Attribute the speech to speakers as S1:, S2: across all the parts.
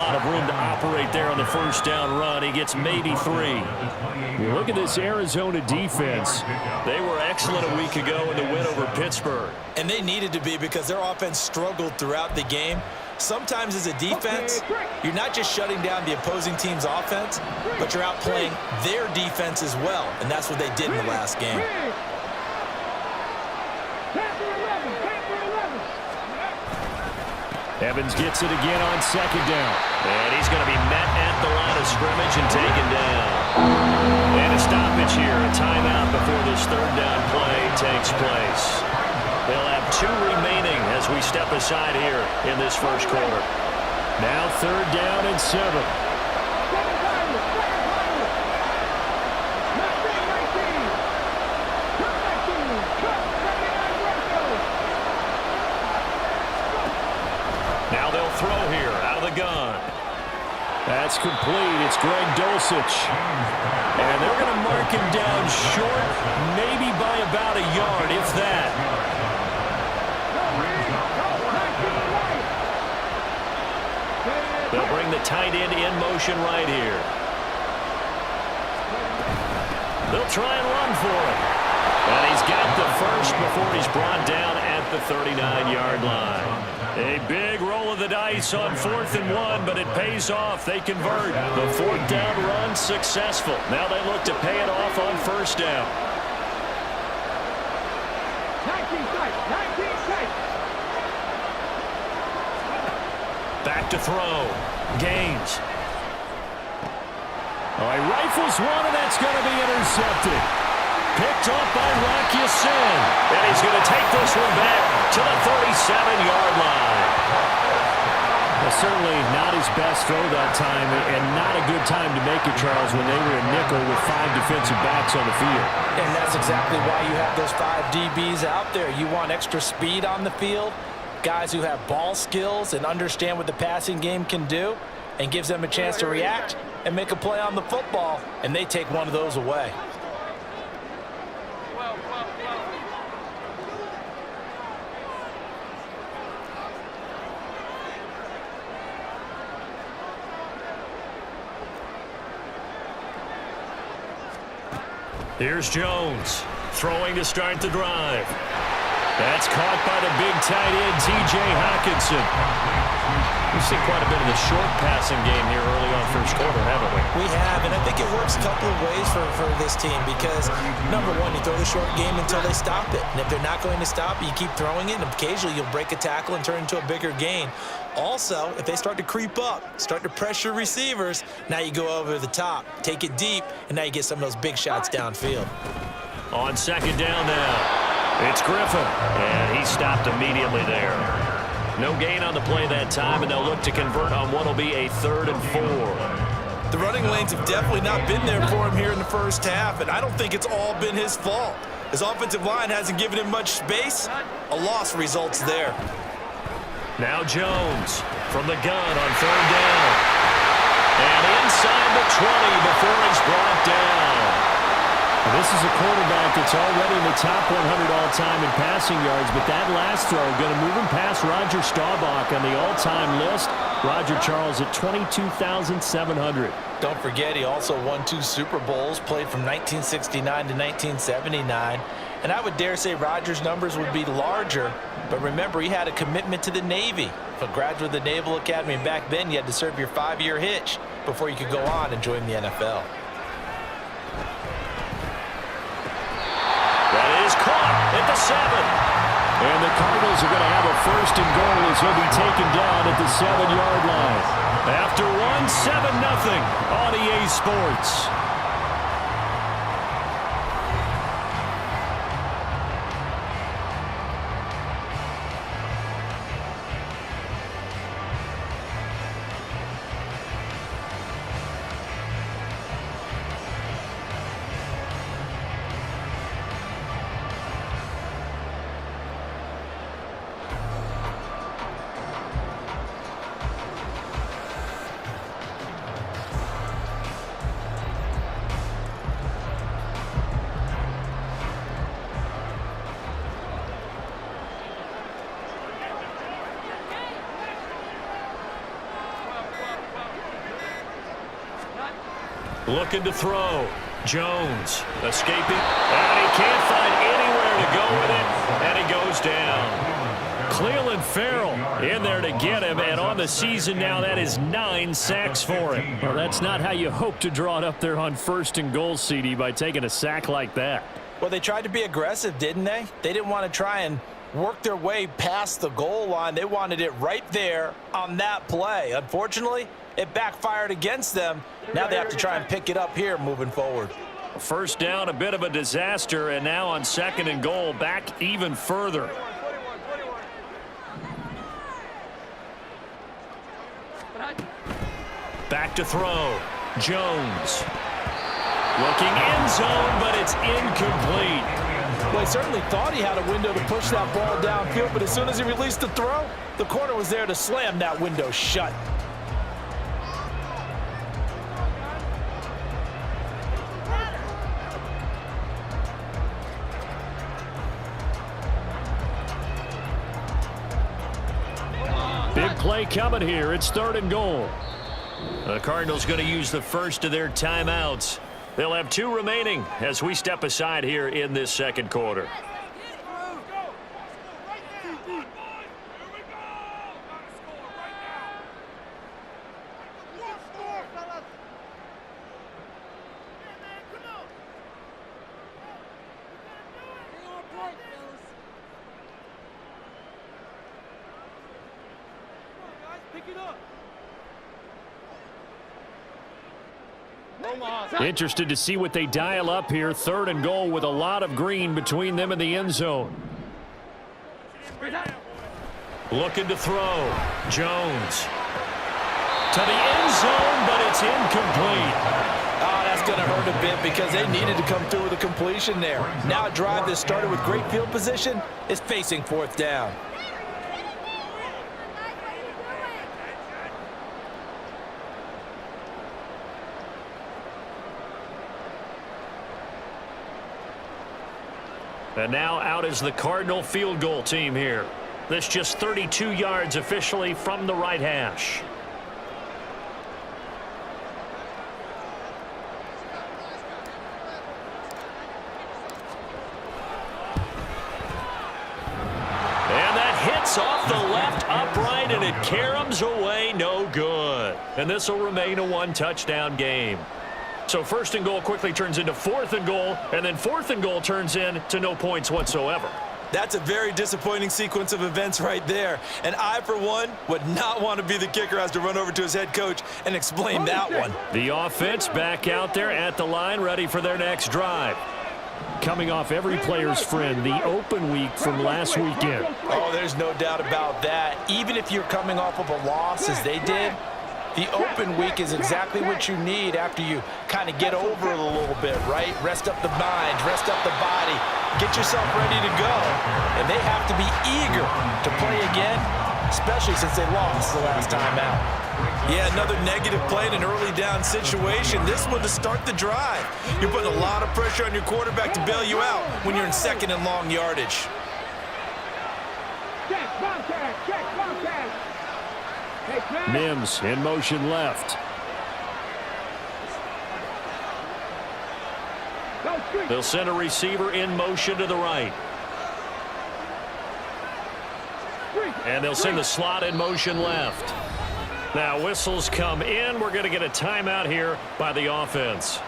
S1: A lot of room to operate there on the first down run. He gets maybe 3.
S2: Look at this Arizona defense.
S1: They were excellent a week ago in the win over Pittsburgh.
S3: And they needed to be because their offense struggled throughout the game. Sometimes as a defense, you're not just shutting down the opposing team's offense, but you're outplaying their defense as well. And that's what they did in the last game.
S2: Evans gets it again on second down.
S1: And he's going to be met at the line of scrimmage and taken down. And a stoppage here, a timeout before this third down play takes place. They'll have 2 remaining as we step aside here in this first quarter.
S2: Now third down and 7.
S1: Now they'll throw here out of the gun.
S2: That's complete. It's Greg Dulcich.
S1: And they're going to mark him down short, maybe by about a yard, if that. They'll bring the tight end in motion right here. They'll try and run for it. And he's got the first before he's brought down at the 39-yard line. A big roll of the dice on 4th and 1, but it pays off. They convert. The 4th down run successful. Now they look to pay it off on first down.
S4: 19 sight.
S1: Back to throw. Gaines.
S2: Oh, he rifles one, and that's going to be intercepted.
S1: Picked off by Rocky Sin. And he's going to take this one back to the 37-yard line.
S2: Well, certainly not his best throw that time, and not a good time to make it, Charles, when they were a nickel with 5 defensive backs on the field.
S3: And that's exactly why you have those 5 DBs out there. You want extra speed on the field, guys who have ball skills and understand what the passing game can do, and gives them a chance to react and make a play on the football, and they take one of those away.
S1: Here's Jones, throwing to start the drive. That's caught by the big tight end, T.J. Hockenson. We've seen quite a bit of the short passing game here early on first quarter, haven't we?
S3: We have, and I think it works a couple of ways for this team because, number one, you throw the short game until they stop it. And if they're not going to stop it, you keep throwing it, and occasionally you'll break a tackle and turn it into a bigger gain. Also, if they start to creep up, start to pressure receivers, now you go over the top, take it deep, and now you get some of those big shots downfield.
S1: On second down now, it's Griffin, and he stopped immediately there. No gain on the play that time, and they'll look to convert on what will be a 3rd and 4.
S3: The running lanes have definitely not been there for him here in the first half, and I don't think it's all been his fault. His offensive line hasn't given him much space. A loss results there.
S1: Now Jones from the gun on 3rd down. And inside the 20 before he's brought down.
S2: This is a quarterback that's already in the top 100 all-time in passing yards, but that last throw going to move him past Roger Staubach on the all-time list. Roger Charles at 22,700.
S3: Don't forget, he also won 2 Super Bowls, played from 1969 to 1979. And I would dare say Roger's numbers would be larger, but remember, he had a commitment to the Navy. For a graduate of the Naval Academy back then, you had to serve your 5-year hitch before you could go on and join the NFL.
S1: That is caught at the 7.
S2: And the Cardinals are going to have a 1st and goal as he'll be taken down at the 7-yard line.
S1: After 7-0 on EA Sports. Looking to throw. Jones escaping. And he can't find anywhere to go with it. And he goes down.
S2: Cleveland Farrell in there to get him. And on the season now, that is 9 sacks for him. Well, that's not how you hope to draw it up there on 1st and goal, CD, by taking a sack like that.
S3: Well, they tried to be aggressive, didn't they? They didn't want to try and work their way past the goal line. They wanted it right there on that play. Unfortunately, it backfired against them. Now they have to try and pick it up here moving forward.
S2: First down, a bit of a disaster, and now on 2nd and goal, back even further. Back to throw. Jones. Looking end zone, but it's incomplete.
S3: Well, he certainly thought he had a window to push that ball downfield, but as soon as he released the throw, the corner was there to slam that window shut.
S2: Big play coming here. It's 3rd and goal.
S1: The Cardinals going to use the first of their timeouts. They'll have 2 remaining as we step aside here in this 2nd quarter.
S2: Interested to see what they dial up here. 3rd and goal with a lot of green between them and the end zone.
S1: Looking to throw. Jones. To the end zone, but it's incomplete.
S3: Oh, that's going to hurt a bit because they needed to come through with a completion there. Now a drive that started with great field position is facing 4th down.
S1: And now out is the Cardinal field goal team here. This just 32 yards officially from the right hash. And that hits off the left upright, and it caroms away, no good. And this will remain a 1-touchdown game. So 1st and goal quickly turns into 4th and goal, and then 4th and goal turns into no points whatsoever.
S3: That's a very disappointing sequence of events right there. And I, for one, would not want to be the kicker who has to run over to his head coach and explain that one.
S2: The offense back out there at the line, ready for their next drive. Coming off every player's friend, the open week from last weekend.
S3: Oh, there's no doubt about that. Even if you're coming off of a loss as they did, the open week is exactly what you need after you kind of get over it a little bit, right? Rest up the mind, rest up the body, get yourself ready to go. And they have to be eager to play again, especially since they lost the last time out. Yeah, another negative play in an early down situation. This one to start the drive. You're putting a lot of pressure on your quarterback to bail you out when you're in 2nd and long yardage.
S4: Check, contact, check, contact.
S2: Mims in motion left.
S1: They'll send a receiver in motion to the right. And they'll send the slot in motion left. Now whistles come in. We're going to get a timeout here by the offense.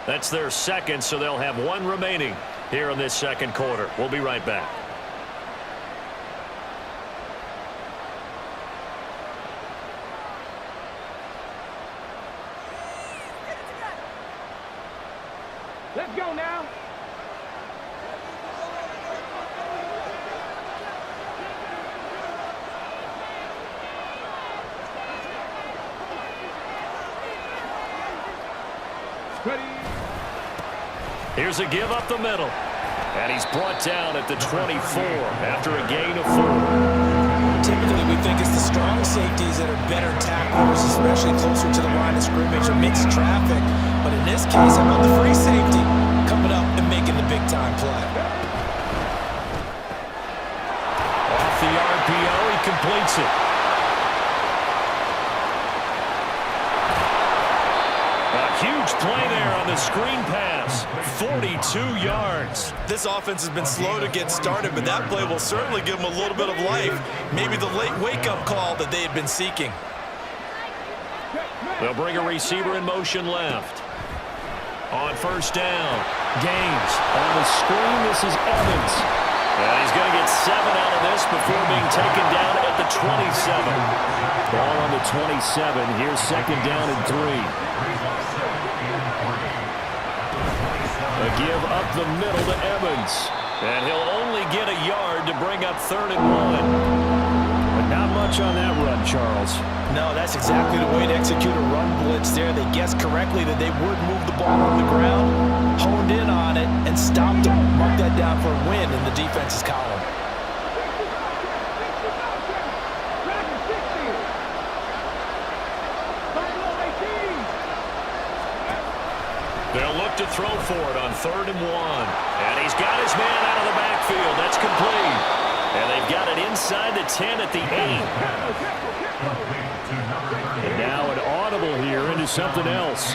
S1: That's their 2nd, so they'll have 1 remaining here in this 2nd quarter. We'll be right back.
S4: Let's go now. Ready.
S1: Here's a give up the middle. And he's brought down at the 24 after a gain of 4.
S3: Typically, we think it's the strong safeties that are better tacklers, especially closer to the line of scrimmage amidst traffic. But in this case, how about the free safety coming up and making the big-time play?
S1: Off the RPO, he completes it. A huge Huge play there on the screen pass. 42 yards.
S3: This offense has been slow to get started, but that play will certainly give them a little bit of life. Maybe the late wake-up call that they had been seeking.
S1: They'll bring a receiver in motion left. On first down.
S2: Gaines on the screen. This is Evans.
S1: And he's going to get 7 out of this before being taken down at the 27.
S2: Ball on the 27. Here's second down and 3. A give up the middle to Evans.
S1: And he'll only get a yard to bring up 3rd and 1.
S2: But not much on that run, Charles.
S3: No, that's exactly the way to execute a run blitz there. They guessed correctly that they would move the ball on the ground, honed in on it, and stopped them. Mark that down for a win in the defense's column.
S1: They'll look to throw for it on 3rd and 1. And he's got his man out of the backfield. That's complete. And they've got it inside the 10 at the 8.
S2: And now an audible here into something else.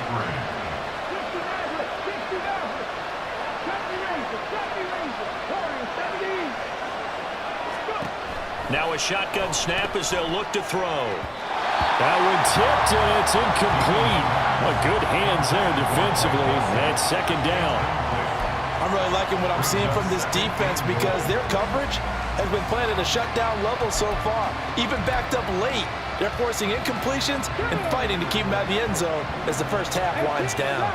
S1: Now a shotgun snap as they'll look to throw.
S2: That one tipped, and it's incomplete. Well, good hands there defensively. And second down.
S3: I'm really liking what I'm seeing from this defense because their coverage has been playing at a shutdown level so far. Even backed up late, they're forcing incompletions and fighting to keep them out of the end zone as the first half winds down.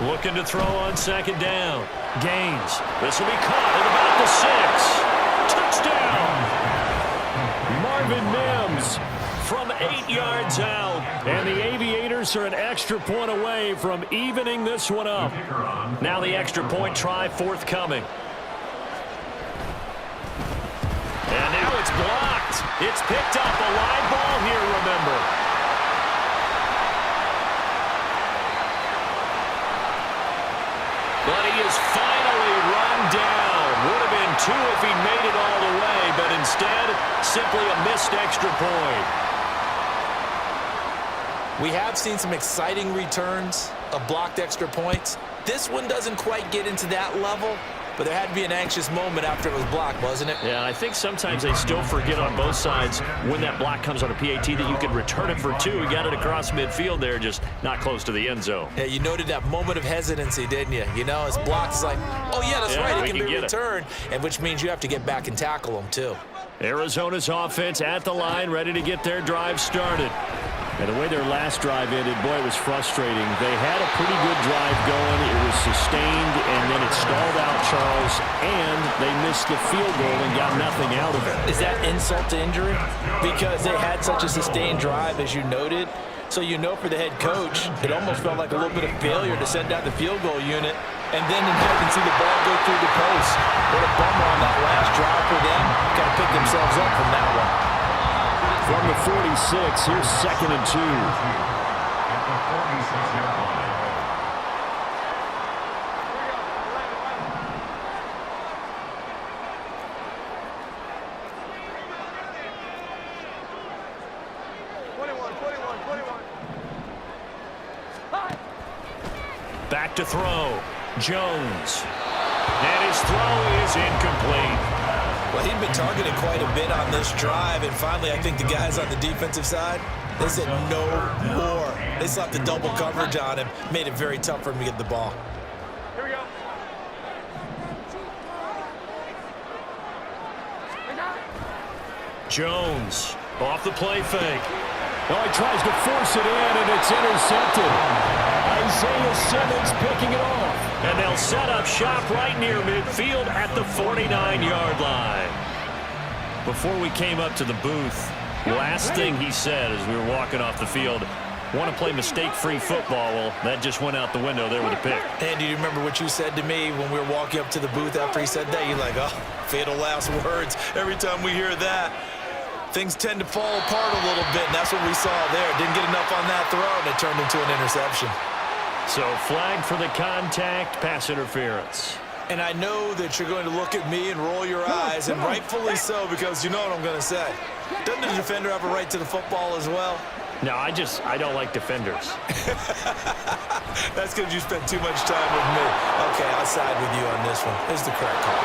S1: Looking to throw on second down. Gaines. This will be caught at about the 6. Touchdown!
S2: Marvin Mims
S1: from 8 yards out.
S2: And the Aviators are an extra point away from evening this one up.
S1: Now the extra point try forthcoming. And now it's blocked. It's picked up. A live ball here, remember. But he is finally run down. Would have been 2 if he made it all the way, but instead, simply a missed extra point.
S3: We have seen some exciting returns of blocked extra points. This one doesn't quite get into that level, but there had to be an anxious moment after it was blocked, wasn't it?
S1: Yeah, I think sometimes they still forget on both sides when that block comes on a PAT that you can return it for 2. You got it across midfield there, just not close to the end zone.
S3: Yeah, you noted that moment of hesitancy, didn't you? You know, his block is like, oh, yeah, that's right, it can be returned, and which means you have to get back and tackle him, too.
S2: Arizona's offense at the line, ready to get their drive started. And the way their last drive ended, boy, it was frustrating. They had a pretty good drive going. It was sustained, and then it stalled out, Charles, and they missed the field goal and got nothing out of it.
S3: Is that insult to injury? Because they had such a sustained drive, as you noted. So you know for the head coach, it almost felt like a little bit of failure to send out the field goal unit. And then you can see the ball go through the post. What a bummer on that last drive for them. Got to pick themselves up from that one.
S2: From the 46, here's 2nd and 2.
S1: Back to throw. Jones. And his throw is incomplete.
S3: Well, he'd been targeted quite a bit on this drive, and finally I think the guys on the defensive side, they said no more. They slapped the double coverage on him, made it very tough for him to get the ball.
S4: Here we go.
S1: Jones off the play fake.
S2: Oh, he tries to force it in, and it's intercepted. Isaiah Simmons picking it off.
S1: And they'll set up shop right near midfield at the 49-yard line. Before we came up to the booth, last thing he said as we were walking off the field, want to play mistake-free football. Well, that just went out the window there with a pick.
S3: And do you remember what you said to me when we were walking up to the booth after he said that? You're like, oh, fatal last words. Every time we hear that, things tend to fall apart a little bit, and that's what we saw there. Didn't get enough on that throw, and it turned into an interception.
S1: So flag for the contact, pass interference.
S3: And I know that you're going to look at me and roll your eyes, and rightfully so, because you know what I'm going to say. Doesn't the defender have a right to the football as well?
S2: No, I don't like defenders.
S3: That's because you spent too much time with me. Okay, I'll side with you on this one. This is the correct call.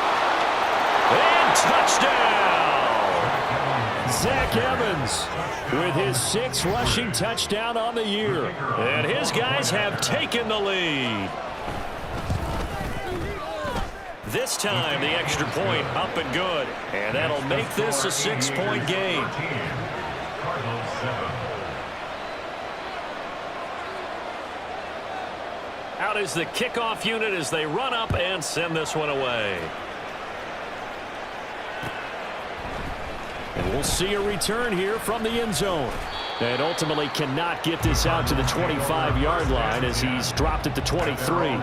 S1: And touchdown!
S2: Zach Evans with his 6th rushing touchdown on the year.
S1: And his guys have taken the lead. This time, the extra point up and good. And that'll make this a 6-point game. Out is the kickoff unit as they run up and send this one away.
S2: And we'll see a return here from the end zone. And ultimately cannot get this out to the 25-yard line as he's dropped at the 23.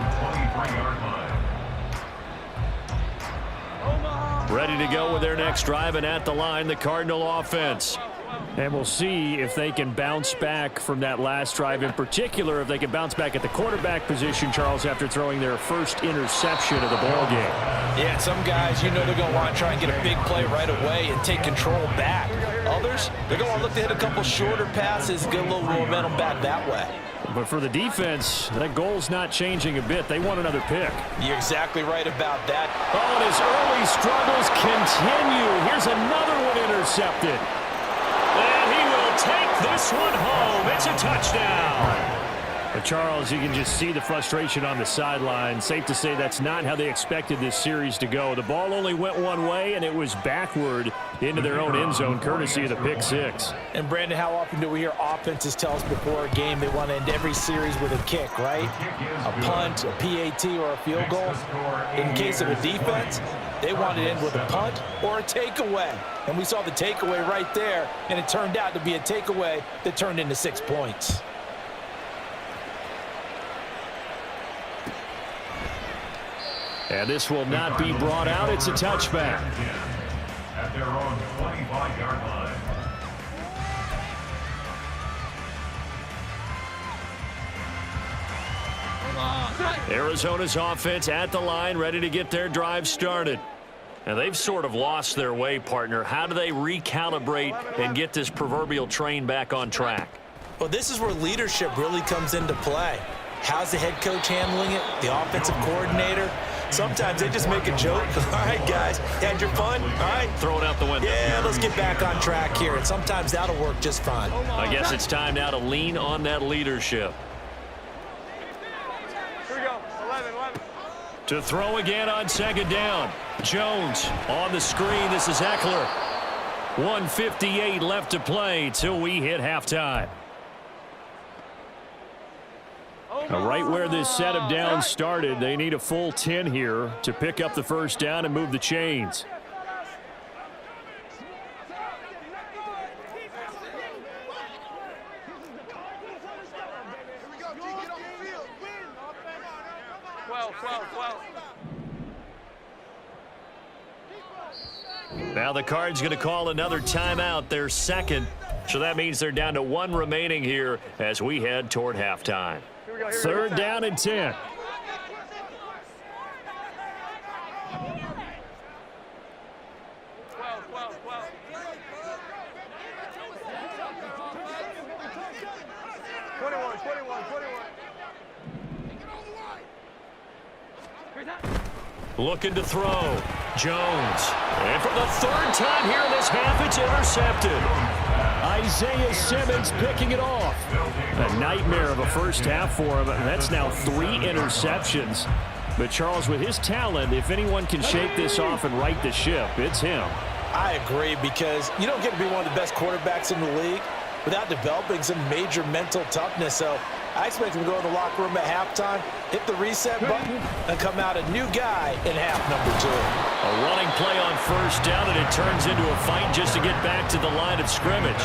S1: Ready to go with their next drive, and at the line, the Cardinal offense.
S2: And we'll see if they can bounce back from that last drive, in particular if they can bounce back at the quarterback position, Charles, after throwing their first interception of the ball game.
S3: Yeah, some guys, you know they're going to want to try and get a big play right away and take control back. Others, they're going to look to hit a couple shorter passes, get a little momentum back that way.
S2: But for the defense, that goal's not changing a bit. They want another pick.
S3: You're exactly right about that.
S2: Oh, and his early struggles continue. Here's another one intercepted.
S1: And he will take this one home. It's a touchdown.
S2: But Charles, you can just see the frustration on the sideline. Safe to say that's not how they expected this series to go. The ball only went one way, and it was backward into their own end zone, courtesy of the pick six.
S3: And, Brandon, how often do we hear offenses tell us before a game they want to end every series with a kick, right? A punt, a PAT, or a field goal. In case of a defense, they want to end with a punt or a takeaway. And we saw the takeaway right there, and it turned out to be a takeaway that turned into 6 points.
S2: And this will not be brought out. It's a touchback.
S5: At their own 25-yard line.
S1: Arizona's offense at the line, ready to get their drive started. And they've sort of lost their way, partner. How do they recalibrate and get this proverbial train back on track?
S3: Well, this is where leadership really comes into play. How's the head coach handling it? The offensive coordinator? Sometimes they just make a joke. All right, guys, had your fun? All right.
S1: Throw it out the window.
S3: Yeah, let's get back on track here. And sometimes that'll work just fine.
S1: I guess it's time now to lean on that leadership.
S4: Here we go. 11.
S1: To throw again on second down. Jones on the screen. This is Eckler. 1:58 left to play till we hit halftime.
S2: Now, right where this set of downs started, they need a full 10 here to pick up the first down and move the chains.
S1: Now the Cards going to call another timeout, their second. So that means they're down to one remaining here as we head toward halftime.
S2: Third down and 10.
S4: 12.
S1: Looking to throw. Jones. And for the third time here in this half, it's intercepted.
S2: Isaiah Simmons picking it off. A nightmare of a first half for him. That's now 3 interceptions. But Charles, with his talent, if anyone can shake this off and right the ship, it's him.
S3: I agree, because you don't get to be one of the best quarterbacks in the league without developing some major mental toughness. So I expect him to go in the locker room at halftime, hit the reset button, and come out a new guy in half number 2.
S1: A running play on first down, and it turns into a fight just to get back to the line of scrimmage.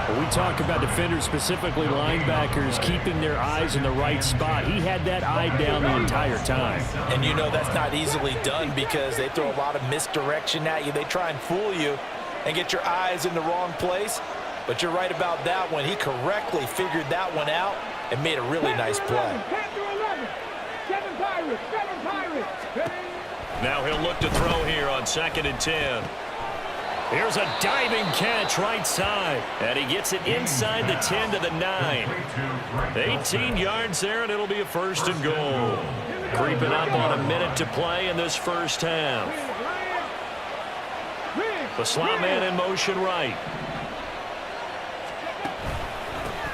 S2: When we talk about defenders, specifically linebackers, keeping their eyes in the right spot. He had that eye down the entire time.
S3: And you know that's not easily done, because they throw a lot of misdirection at you. They try and fool you and get your eyes in the wrong place. But you're right about that one. He correctly figured that one out and made a really nice play.
S4: 10 to 11. 7 Pirates.
S1: Now he'll look to throw here on 2nd and 10. Here's a diving catch right side. And he gets it inside the 10 to the 9. 18 yards there, and it'll be a 1st and goal. Creeping up on a minute to play in this first half. The slot man in motion right.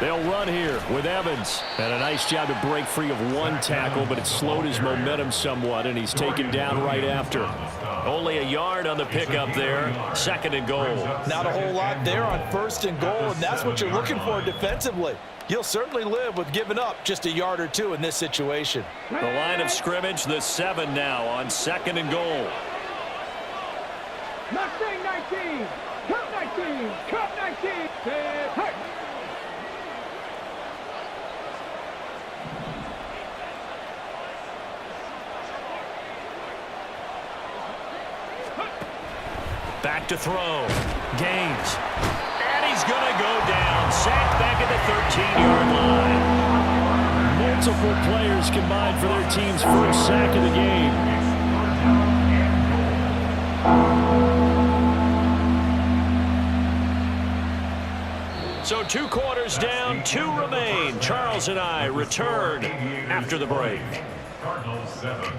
S1: They'll run here with Evans. And a nice job to break free of one tackle, but it slowed his momentum somewhat, and he's taken down right after. Only a yard on the pickup there. 2nd and goal.
S3: Not a whole lot there on 1st and goal, and that's what you're looking for defensively. You'll certainly live with giving up just a yard or two in this situation.
S1: The line of scrimmage, the 7 now on 2nd and goal.
S4: Mustang 19. Cup 19. Cup 19. Hey.
S1: Back to throw. Gaines. And he's going to go down. Sacked back at the 13-yard line.
S2: Multiple players combined for their team's first sack of the game.
S1: So 2 quarters down, 2 remain. Charles and I return after the break.
S5: Cardinals 7.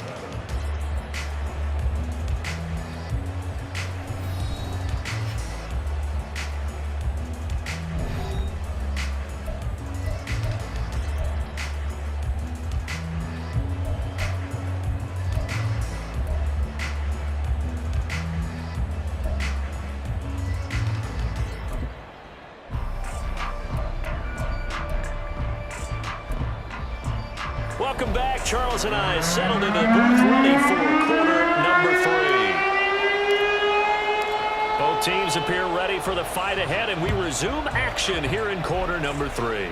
S1: Welcome back. Charles and I settled into the booth ready for quarter number 3. Both teams appear ready for the fight ahead, and we resume action here in quarter number 3.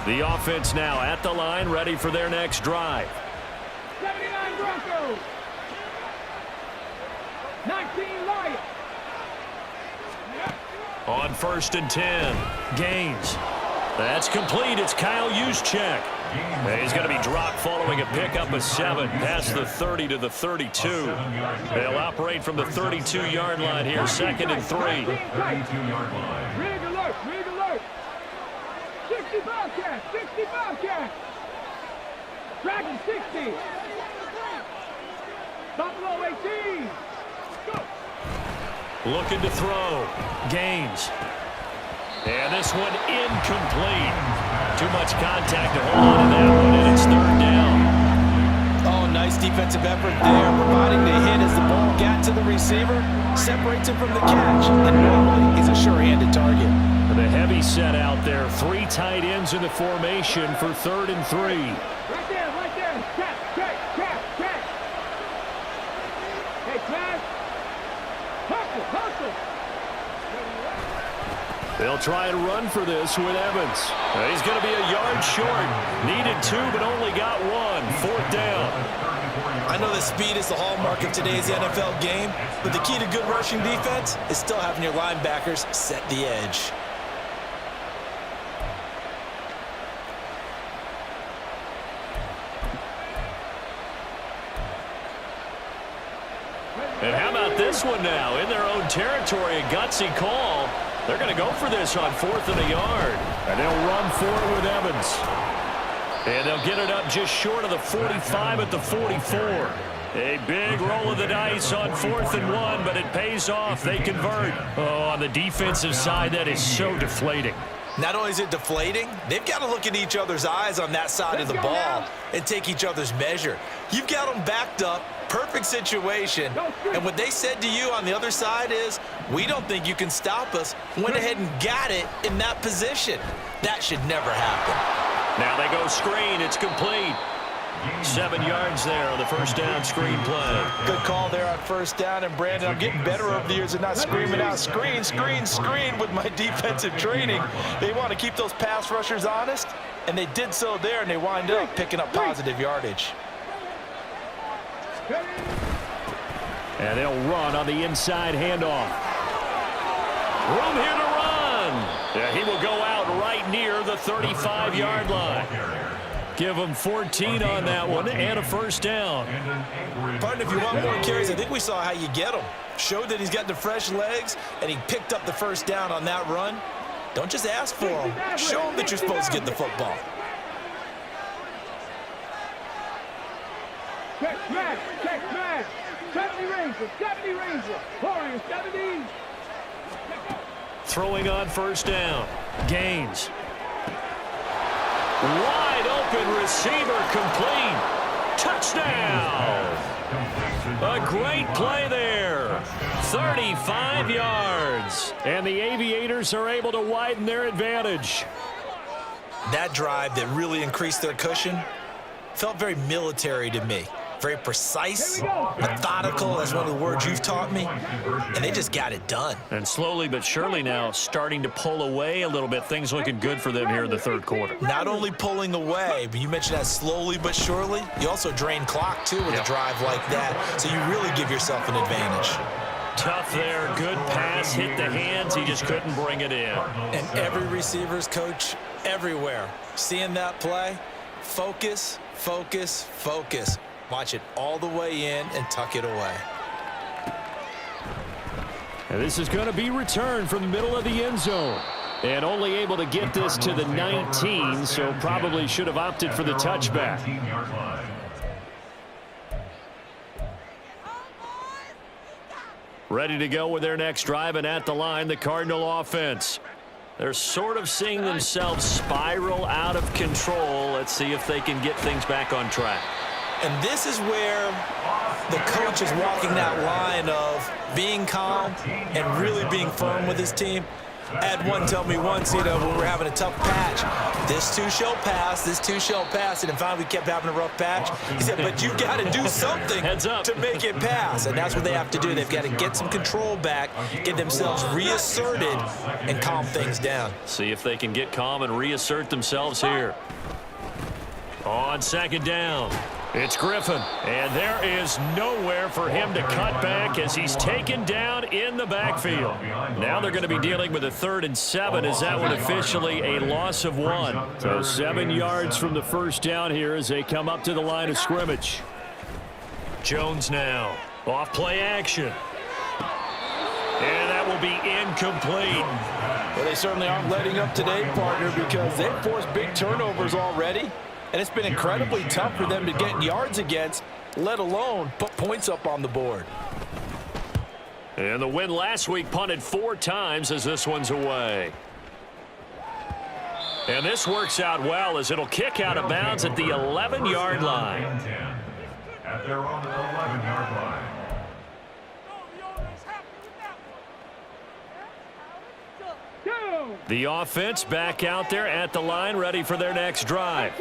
S1: The offense now at the line, ready for their next drive.
S4: 79 Broncos. 19 Lions.
S1: On 1st and 10, Gaines. That's complete. It's Kyle Juszczyk. He's going to be dropped following a pickup of 7 past the 30 to the 32. They'll operate from the 32-yard line here, 2nd and 3.
S5: 32-yard line.
S4: Rig alert. Rig alert. 60 Bobcats. 60 Bobcats. Dragon 60. Buffalo 18. Go.
S1: Looking to throw. Gaines. And this one incomplete. Too much contact to hold on to that one, and it's 3rd down.
S3: Oh, nice defensive effort there, providing the hit as the ball got to the receiver, separates him from the catch, and normally he's a sure-handed target.
S2: The heavy set out there. 3 tight ends in the formation for 3rd and 3.
S4: Right there, right there. Catch. Hey, pass. Hustle.
S2: They'll try and run for this with Evans.
S1: He's going to be a yard short. Needed 2, but only got 1. 4th down.
S3: I know that speed is the hallmark of today's NFL game, but the key to good rushing defense is still having your linebackers set the edge.
S1: And how about this one now? In their own territory, a gutsy call. They're going to go for this on 4th and a yard.
S2: And they'll run for it with Evans.
S1: And they'll get it up just short of the 45 at the 44. A big roll of the dice on 4th and 1, but it pays off. They convert. Oh, on the defensive side, that is so deflating.
S3: Not only is it deflating, they've got to look at each other's eyes on that side of the ball and take each other's measure. You've got them backed up, perfect situation, and what they said to you on the other side is, we don't think you can stop us. Went ahead and got it in that position. That should never happen.
S1: Now they go screen. It's complete. 7 yards there on the first down screen play.
S3: Good call there on first down. And, Brandon, I'm getting better over the years and not screaming out screen with my defensive training. They want to keep those pass rushers honest, and they did so there, and they wind up picking up positive yardage.
S2: And they'll run on the inside handoff. Room here to run. Yeah, he will go out right near the 35-yard line. Give him 14 on that one and a first down.
S3: Partner, if you want more carries, I think we saw how you get them. Showed that he's got the fresh legs, and he picked up the first down on that run. Don't just ask for them. Show them that you're supposed to get the football.
S4: Check smash, check smash. 70 Ranger, pouring 70.
S2: Throwing on first down. Gaines. Wide open receiver complete. Touchdown. A great play there. 35 yards. And the Aviators are able to widen their advantage.
S3: That drive that really increased their cushion felt very military to me. Very precise, methodical, that's one of the words you've taught me, and they just got it done.
S2: And slowly but surely now starting to pull away a little bit. Things looking good for them here in the third quarter.
S3: Not only pulling away, but you mentioned that slowly but surely. You also drain clock, too, with a drive like that, so you really give yourself an advantage.
S2: Tough there, good pass, hit the hands, he just couldn't bring it in.
S3: And every receiver's coach everywhere, seeing that play, focus, focus, focus. Watch it all the way in and tuck it away.
S2: And this is going to be returned from the middle of the end zone. And only able to get this to the 19, so probably should have opted for the touchback. Ready to go with their next drive, and at the line, the Cardinal offense. They're sort of seeing themselves spiral out of control. Let's see if they can get things back on track.
S3: And this is where the coach is walking that line of being calm and really being firm with his team. I had one tell me once, when we were having a tough patch, this too shall pass, this too shall pass, and finally we kept having a rough patch. He said, but you've got to do something to make it pass, and that's what they have to do. They've got to get some control back, get themselves reasserted, and calm things down.
S2: See if they can get calm and reassert themselves here. On second down. It's Griffin, and there is nowhere for him to cut back as he's taken down in the backfield. Now they're going to be dealing with a 3rd and 7 as that one officially a loss of 1. So 7 yards from the first down here as they come up to the line of scrimmage. Jones now, off play action. And that will be incomplete.
S6: Well, they certainly aren't letting up today, partner, because they've forced big turnovers already. And it's been incredibly tough for them to get yards against, let alone put points up on the board.
S2: And the win last week punted 4 times as this one's away. And this works out well as it'll kick out of bounds at the 11-yard line.
S5: At their own 11-yard line.
S2: The offense back out there at the line, ready for their next drive.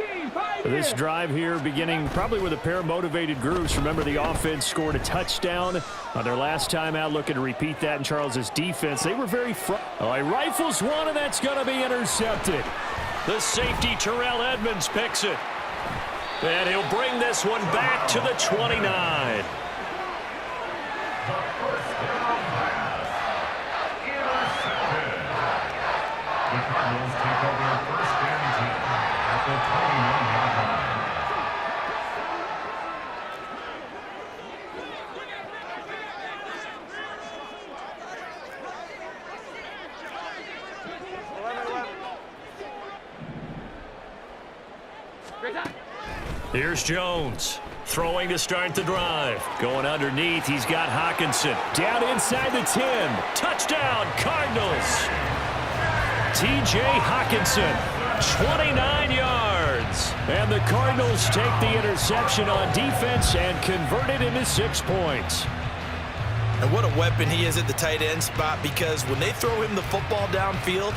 S2: This drive here beginning probably with a pair of motivated groups. Remember, the offense scored a touchdown on their last time out, looking to repeat that in Charles's defense. They were very he rifles one, and that's going to be intercepted. The safety, Terrell Edmonds, picks it. And he'll bring this one back to the 29.
S5: The Cardinals take over first and 10 at the 21-yard line.
S2: Here's Jones. Throwing to start the drive. Going underneath, he's got Hockenson. Down inside the 10. Touchdown, Cardinals. T.J. Hockenson, 29 yards. And the Cardinals take the interception on defense and convert it into 6 points.
S3: And what a weapon he is at the tight end spot, because when they throw him the football downfield,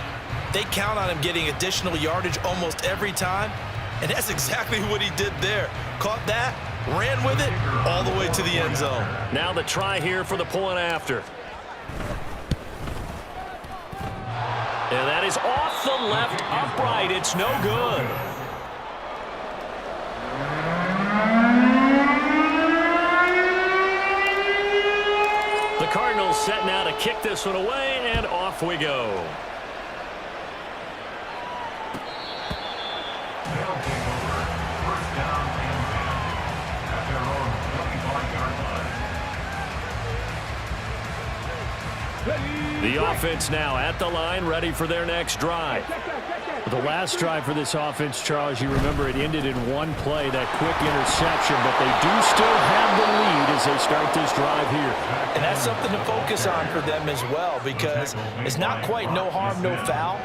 S3: they count on him getting additional yardage almost every time. And that's exactly what he did there. Caught that, ran with it, all the way to the end zone.
S2: Now the try here for the point after. And that is off the left upright. It's no good.
S1: set now to kick this one away, and off we go.
S5: They'll take over. First down and 10 at their own 25-yard line.
S1: The offense now at the line, ready for their next drive.
S2: The last drive for this offense, Charles, you remember it ended in one play, that quick interception, but they do still have the lead as they start this drive here.
S6: And that's something to focus on for them as well, because it's not quite no harm, no foul.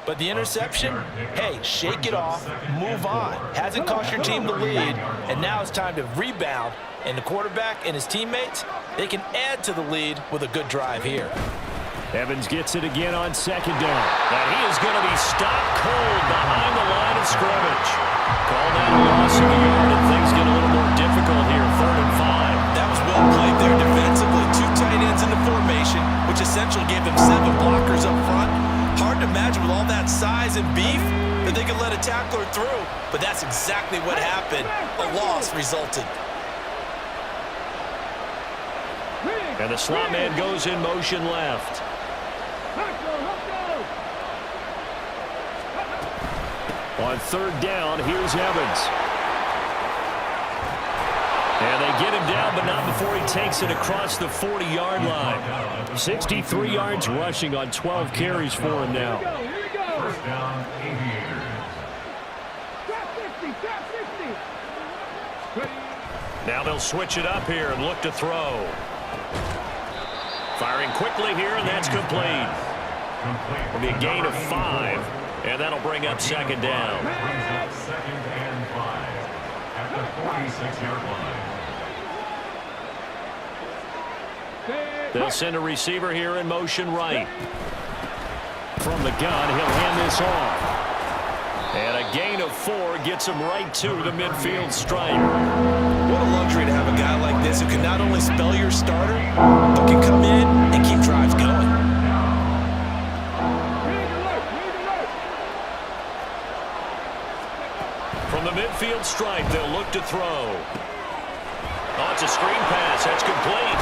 S6: But the interception, hey, shake it off, move on. Hasn't cost your team the lead, and now it's time to rebound. And the quarterback and his teammates, they can add to the lead with a good drive here.
S2: Evans gets it again on second down.
S1: And he is going to be stopped cold behind the line of scrimmage. Call that a loss of a yard, and things get a little more difficult here, 3rd and 5.
S3: That was well played there defensively. 2 tight ends in the formation, which essentially gave them 7 blockers up front. Hard to imagine with all that size and beef that they could let a tackler through, but that's exactly what happened. A loss resulted.
S1: And the slot man goes in motion left.
S2: On 3rd down, here's Evans.
S1: And they get him down, but not before he takes it across the 40-yard line.
S2: 63 yards rushing on 12 carries for him now.
S5: First down, Aviators.
S1: Now they'll switch it up here and look to throw. Firing quickly here, and that's complete. Will be a gain of 5, and that'll bring up 2nd down.
S5: Brings up 2nd and 5 at the 46-yard line.
S1: They'll send a receiver here in motion right.
S2: From the gun, he'll hand this off.
S1: And a gain of 4 gets him right to the midfield stripe.
S3: What a luxury to have a guy like this who can not only spell your starter, but can come in and keep drives going.
S1: From the midfield stripe, they'll look to throw. Oh, it's a screen pass. That's complete.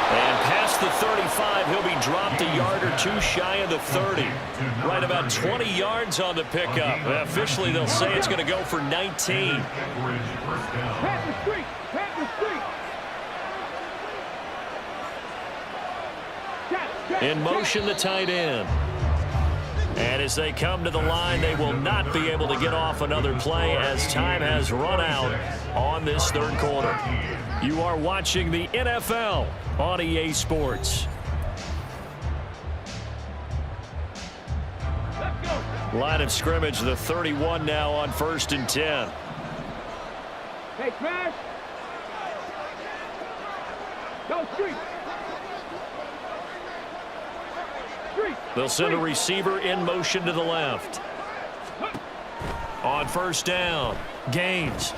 S1: And past the 35, he'll be dropped a yard or 2 shy of the 30. Right about 20 yards on the pickup. Officially, they'll say it's going to go for 19. In motion, the tight end. And as they come to the line, they will not be able to get off another play as time has run out on this 3rd quarter. You are watching the NFL on EA Sports. Line of scrimmage, the 31 now on 1st and 10.
S4: Hey, Smash. Go street.
S1: They'll send a receiver in motion to the left. On 1st down, Gaines.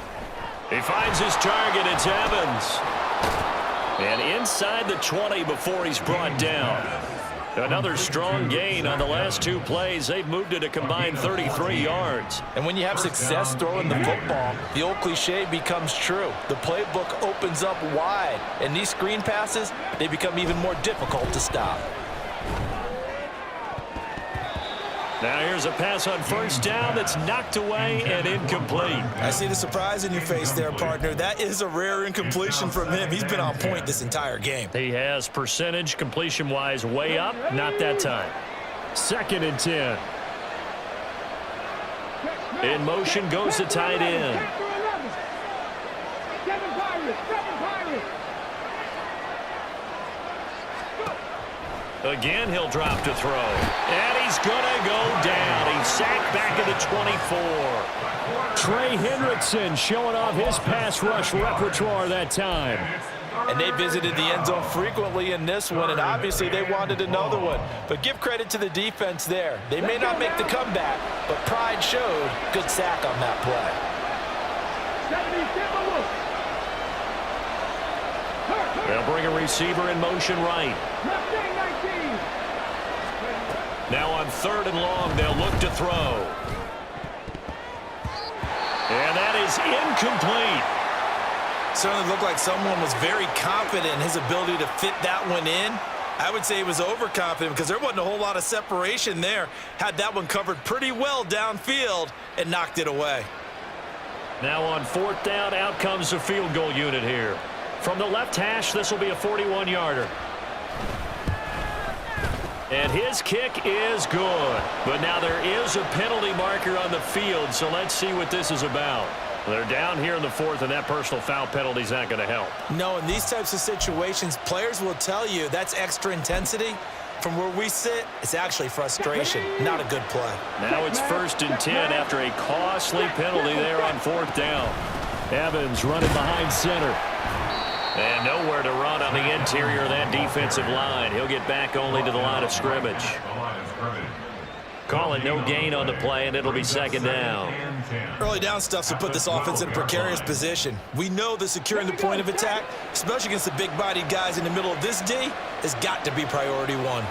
S1: He finds his target. It's Evans. And inside the 20 before he's brought down. Another strong gain on the last 2 plays. They've moved it a combined 33 yards.
S6: And when you have success throwing the football, the old cliche becomes true. The playbook opens up wide, and these screen passes, they become even more difficult to stop.
S1: Now here's a pass on 1st down that's knocked away and incomplete.
S3: I see the surprise in your face there, partner. That is a rare incompletion from him. He's been on point this entire game.
S1: He has percentage completion-wise way up. Not that time.
S2: 2nd and 10.
S1: In motion goes the tight end. Again, he'll drop to throw. And he's going to go down. He's sacked back at the 24.
S2: Trey Hendrickson showing off his pass rush repertoire that time.
S6: And they visited the end zone frequently in this one, and obviously they wanted another one. But give credit to the defense there. They may not make the comeback, but pride showed. Good sack on that play.
S1: They'll bring a receiver in motion right. Now on 3rd and long, they'll look to throw. And that is incomplete.
S3: certainly looked like someone was very confident in his ability to fit that one in. I would say he was overconfident because there wasn't a whole lot of separation there. Had that one covered pretty well downfield and knocked it away.
S2: Now on 4th down, out comes the field goal unit here. From the left hash, this will be a 41-yarder. And his kick is good. But now there is a penalty marker on the field, so let's see what this is about. They're down here in the 4th, and that personal foul penalty is not going to help.
S3: No, in these types of situations, players will tell you that's extra intensity. From where we sit, it's actually frustration, not a good play.
S2: Now it's 1st and 10 after a costly penalty there on 4th down. Evans running behind center.
S1: And nowhere to run on the interior of that defensive line. He'll get back only to the line of scrimmage. Call it no gain on the play, and it'll be 2nd down.
S3: Early down stuff to put this offense in a precarious position. We know that securing the point of attack, especially against the big-bodied guys in the middle of this D, has got to be priority one.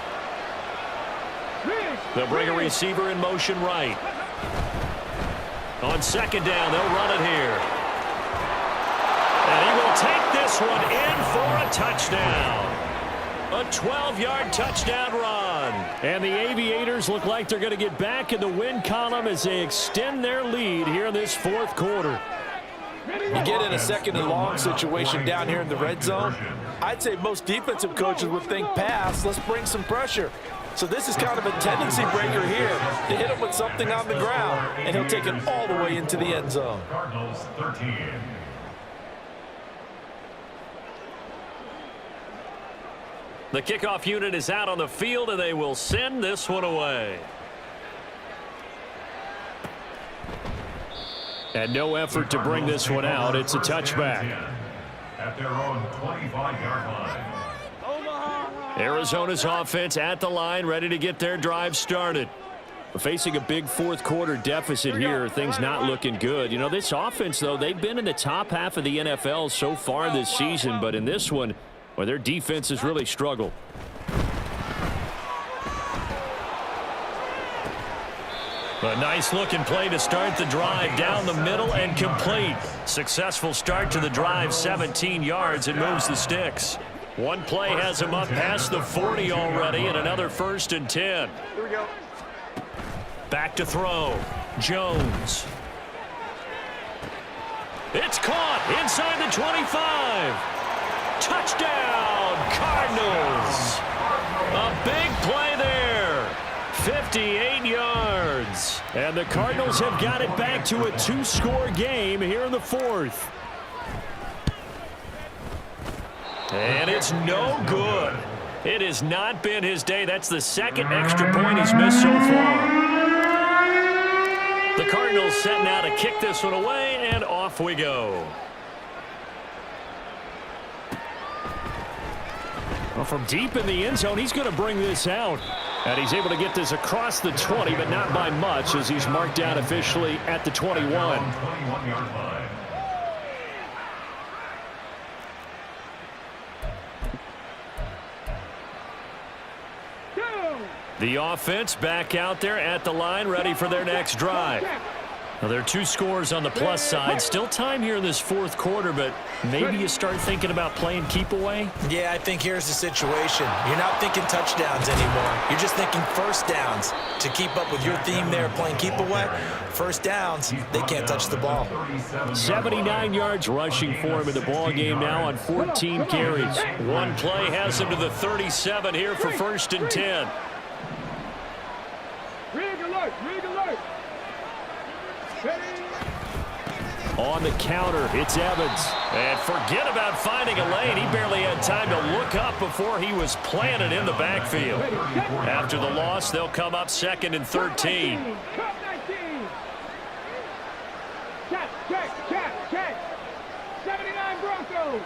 S2: They'll bring a receiver in motion right. On 2nd down, they'll run it here. And he will take this one in for a touchdown. A 12-yard touchdown run. And the Aviators look like they're going to get back in the win column as they extend their lead here in this 4th quarter.
S6: You get in a 2nd and long situation down here in the red zone. I'd say most defensive coaches would think pass. Let's bring some pressure. So this is kind of a tendency breaker here to hit him with something on the ground, and he'll take it all the way into the end zone.
S5: Cardinals 13.
S2: The kickoff unit is out on the field, and they will send this one away. And no effort to bring this one out. It's a touchback.
S5: At their own 25-yard line.
S2: Arizona's offense at the line, ready to get their drive started. Facing a big 4th quarter deficit here, things not looking good. You know, this offense, though, they've been in the top half of the NFL so far this season, but in this one, well, their defense has really struggled. A nice-looking play to start the drive down the middle and complete. Successful start to the drive, 17 yards, and moves the sticks. One play has him up past the 40 already, and another 1st and 10.
S4: Here we go.
S2: Back to throw. Jones. It's caught inside the 25. Touchdown, Cardinals. A big play there. 58 yards. And the Cardinals have got it back to a 2-score game here in the 4th. And it's no good. It has not been his day. That's the 2nd extra point he's missed so far. The Cardinals set now to kick this one away, and off we go. Well, from deep in the end zone, he's going to bring this out. And he's able to get this across the 20, but not by much, as he's marked down officially at the 21.
S5: 21-yard line.
S2: The offense back out there at the line, ready for their next drive. Now, there are 2 scores on the plus side. Still time here in this 4th quarter, but maybe you start thinking about playing keep away?
S3: Yeah, I think here's the situation. You're not thinking touchdowns anymore. You're just thinking 1st downs. To keep up with your theme there, playing keep away, 1st downs, they can't touch the ball.
S2: 79 yards rushing for him in the ball game now on 14 carries. One play has him to the 37 here for 1st and 10.
S4: Rig alert, rig alert.
S2: On the counter, it's Evans. And forget about finding a lane. He barely had time to look up before he was planted in the backfield. After the loss, they'll come up 2nd and 13.
S4: Check. 79 Broncos.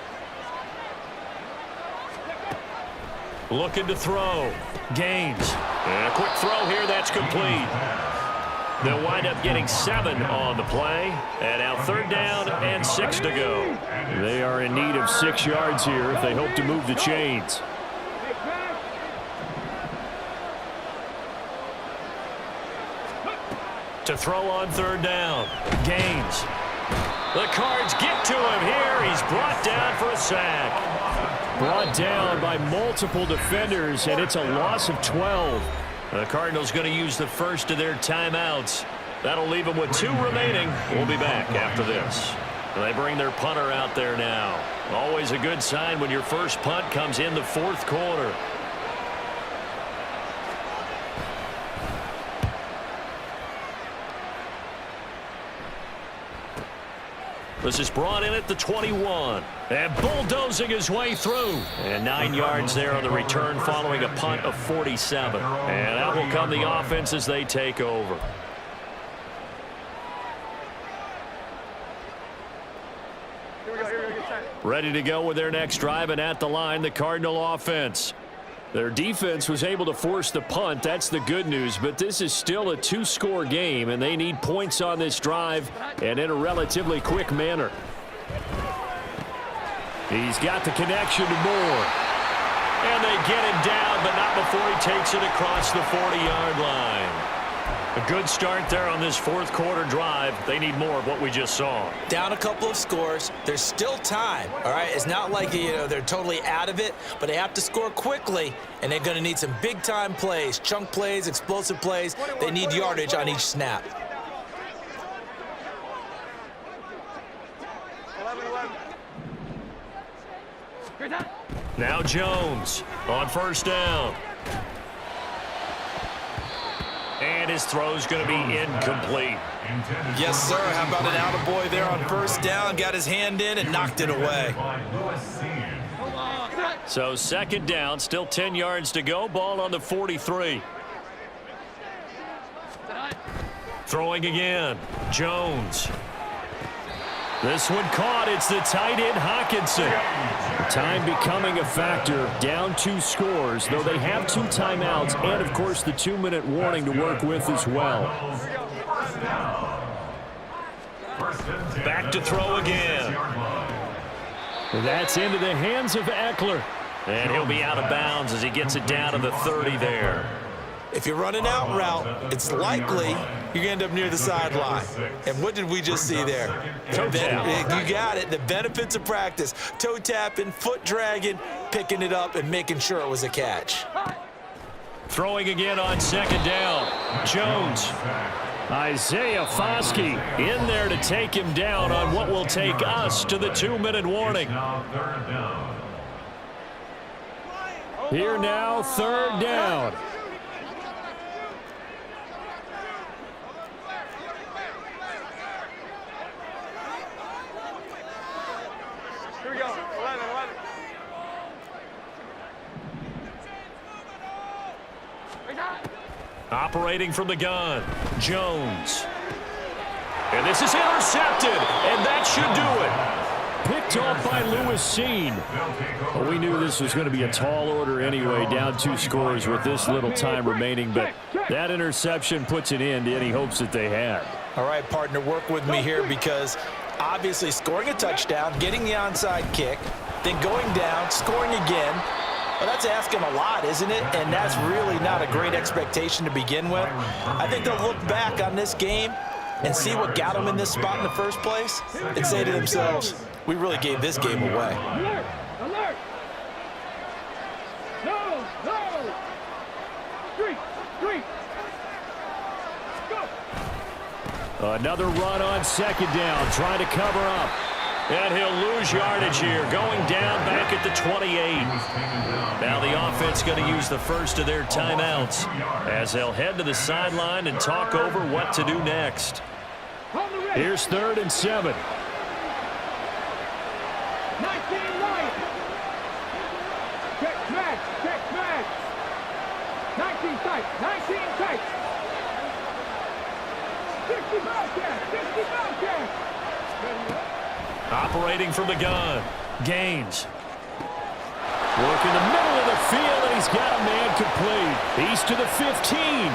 S2: Looking to throw. Gaines. And a quick throw here, that's complete. They'll wind up getting 7 on the play. And now 3rd down and 6 to go. They are in need of 6 yards here if they hope to move the chains. To throw on 3rd down. Gaines.
S1: The Cards get to him here. He's brought down for a sack.
S2: Brought down by multiple defenders, and it's a loss of 12.
S1: The Cardinals going to use the first of their timeouts. That'll leave them with 2 remaining. We'll be back after this. They bring their punter out there now. Always a good sign when your first punt comes in the 4th quarter. This is brought in at the 21. And bulldozing his way through. And 9 yards there on the return following a punt of 47. And out will come the offense as they take over.
S2: Ready to go with their next drive, and at the line, the Cardinal offense. Their defense was able to force the punt. That's the good news, but this is still a 2-score game, and they need points on this drive and in a relatively quick manner. He's got the connection to Moore.
S1: And they get him down, but not before he takes it across the 40-yard line. A good start there on this 4th quarter drive. They need more of what we just saw.
S3: Down a couple of scores. There's still time, all right? It's not like, they're totally out of it, but they have to score quickly, and they're going to need some big-time plays, chunk plays, explosive plays. They need yardage on each snap.
S4: 11-11.
S1: Now Jones on first down. And his throw's going to be incomplete.
S3: Yes, sir. How about an attaboy there on first down? Got his hand in and knocked it away.
S1: So 2nd down, still 10 yards to go. Ball on the 43. Throwing again. Jones. This one caught. It's the tight end, Hawkinson.
S2: Time becoming a factor. Down 2 scores, though they have 2 timeouts and, of course, the 2-minute warning to work with as well.
S1: Back to throw again.
S2: That's into the hands of Eckler.
S1: And he'll be out of bounds as he gets it down to the 30 there.
S3: If you're running out route, it's likely you're going to end up near the sideline. And what did we just see there?
S1: Toe tap.
S3: You got it. The benefits of practice. Toe tapping, foot dragging, picking it up, and making sure it was a catch.
S1: Throwing again on 2nd down. Jones.
S2: Isaiah Foskey in there to take him down on what will take us to the 2-minute warning. Here now, 3rd down.
S4: Here we go. 11-11.
S1: Operating from the gun. Jones. And this is intercepted. And that should do it.
S2: Picked off by Lewis Seen. Well, we knew this was going to be a tall order anyway, down 2 scores with this little time remaining, but that interception puts an end to any hopes that they had.
S3: All right, partner, work with me here because obviously scoring a touchdown, getting the onside kick, then going down, scoring again. Well, that's asking a lot, isn't it? And that's really not a great expectation to begin with. I think they'll look back on this game and see what got them in this spot in the first place and say to themselves, we really gave this game away.
S4: Alert! Alert! No! No! Street! Street! Go!
S2: Another run on 2nd down, trying to cover up.
S1: And he'll lose yardage here, going down back at the 28. Now the offense going to use the first of their timeouts as they'll head to the sideline and talk over what to do next.
S2: Here's 3rd and 7.
S4: 19 right. Check smash. Check smash. 19 tight. 19 tight. 60 Bobcats. 60 Bobcats.
S1: Operating from the gun. Gaines.
S2: Work in the middle of the field, and he's got a man complete. He's to the 15.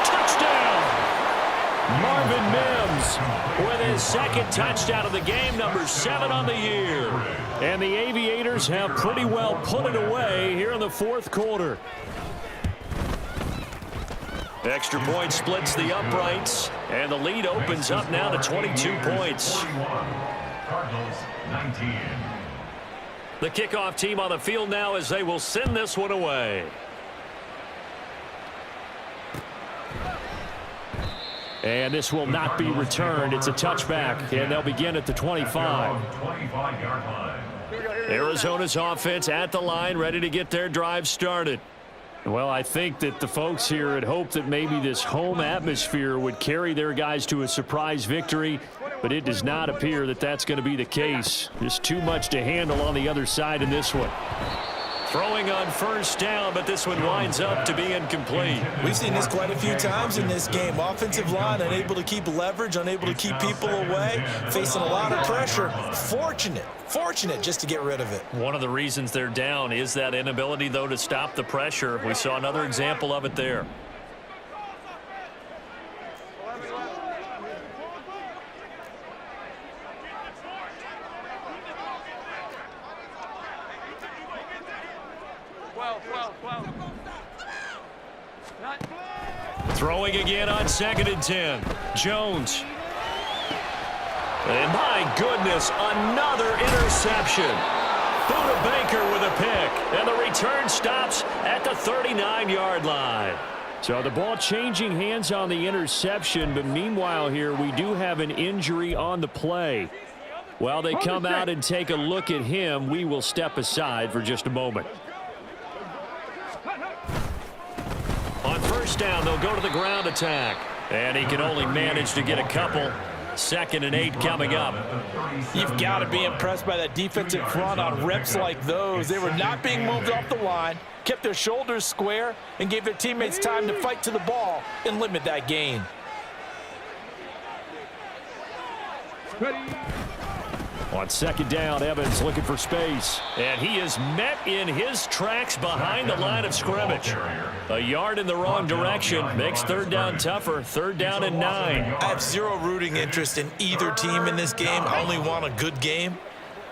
S1: Touchdown!
S2: Marvin Mims
S1: With his 2nd touchdown of the game, number 7 on the year.
S2: And the Aviators have pretty well put it away here in the 4th quarter.
S1: Extra point splits the uprights, And the lead opens up now to 22 points.
S5: Cardinals 19.
S1: The kickoff team on the field now as they will send this one away.
S2: And this will not be returned. It's a touchback, and they'll begin at the 25.
S5: 25-yard line.
S1: Arizona's offense at the line, ready to get their drive started.
S2: Well, I think that the folks here had hoped that maybe this home atmosphere would carry their guys to a surprise victory, but it does not appear that that's going to be the case. Just too much to handle on the other side in this one.
S1: Throwing on first down, but this one winds up to be incomplete.
S3: We've seen this quite a few times in this game. Offensive line unable to keep leverage, unable to keep people away, facing a lot of pressure. Fortunate just to get rid of it.
S1: One of the reasons they're down is that inability, though, to stop the pressure. We saw another example of it there. Throwing again on 2nd and 10. Jones. And my goodness, another interception. Buda Baker with a pick. And the return stops at the 39-yard line.
S2: So the ball changing hands on the interception, but meanwhile here we do have an injury on the play. While they come out and take a look at him, we will step aside for just a moment.
S1: On first down, they'll go to the ground attack. And he can only manage to get a couple. 2nd and 8 coming up.
S6: You've got to be impressed by that defensive front on reps like those. They were not being moved off the line, kept their shoulders square, and gave their teammates time to fight to the ball and limit that gain.
S2: On 2nd down, Evans looking for space.
S1: And he is met in his tracks behind the line of scrimmage. A yard in the wrong direction makes 3rd down tougher. 3rd down and 9.
S3: I have zero rooting interest in either team in this game. I only want a good game.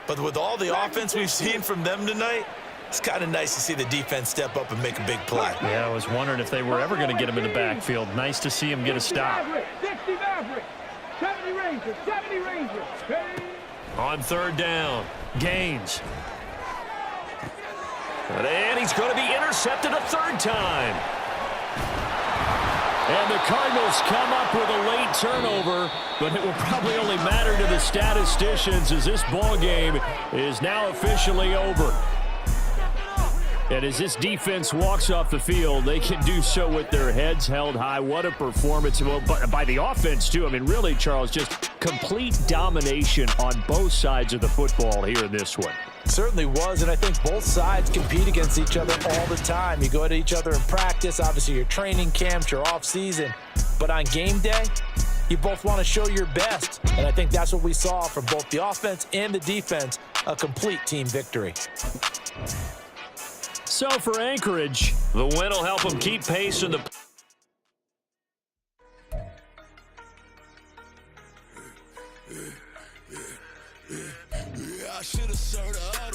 S3: But with all the offense we've seen from them tonight, it's kind of nice to see the defense step up and make a big play.
S2: Yeah, I was wondering if they were ever going to get him in the backfield. Nice to see him get a stop.
S4: 60 Maverick, 70 Rangers, 70 Rangers.
S1: On 3rd down, Gaines. And he's going to be intercepted a 3rd time.
S2: And the Cardinals come up with a late turnover, but it will probably only matter to the statisticians as this ball game is now officially over. And as this defense walks off the field, they can do so with their heads held high. What a performance by the offense, too. I mean, really, Charles, just complete domination on both sides of the football here in this one.
S6: Certainly was, and I think both sides compete against each other all the time. You go at each other in practice, obviously your training camps, your off-season. But on game day, you both want to show your best. And I think that's what we saw from both the offense and the defense, a complete team victory.
S2: So for Anchorage,
S1: the win will help them keep pace in the
S7: I should have served her.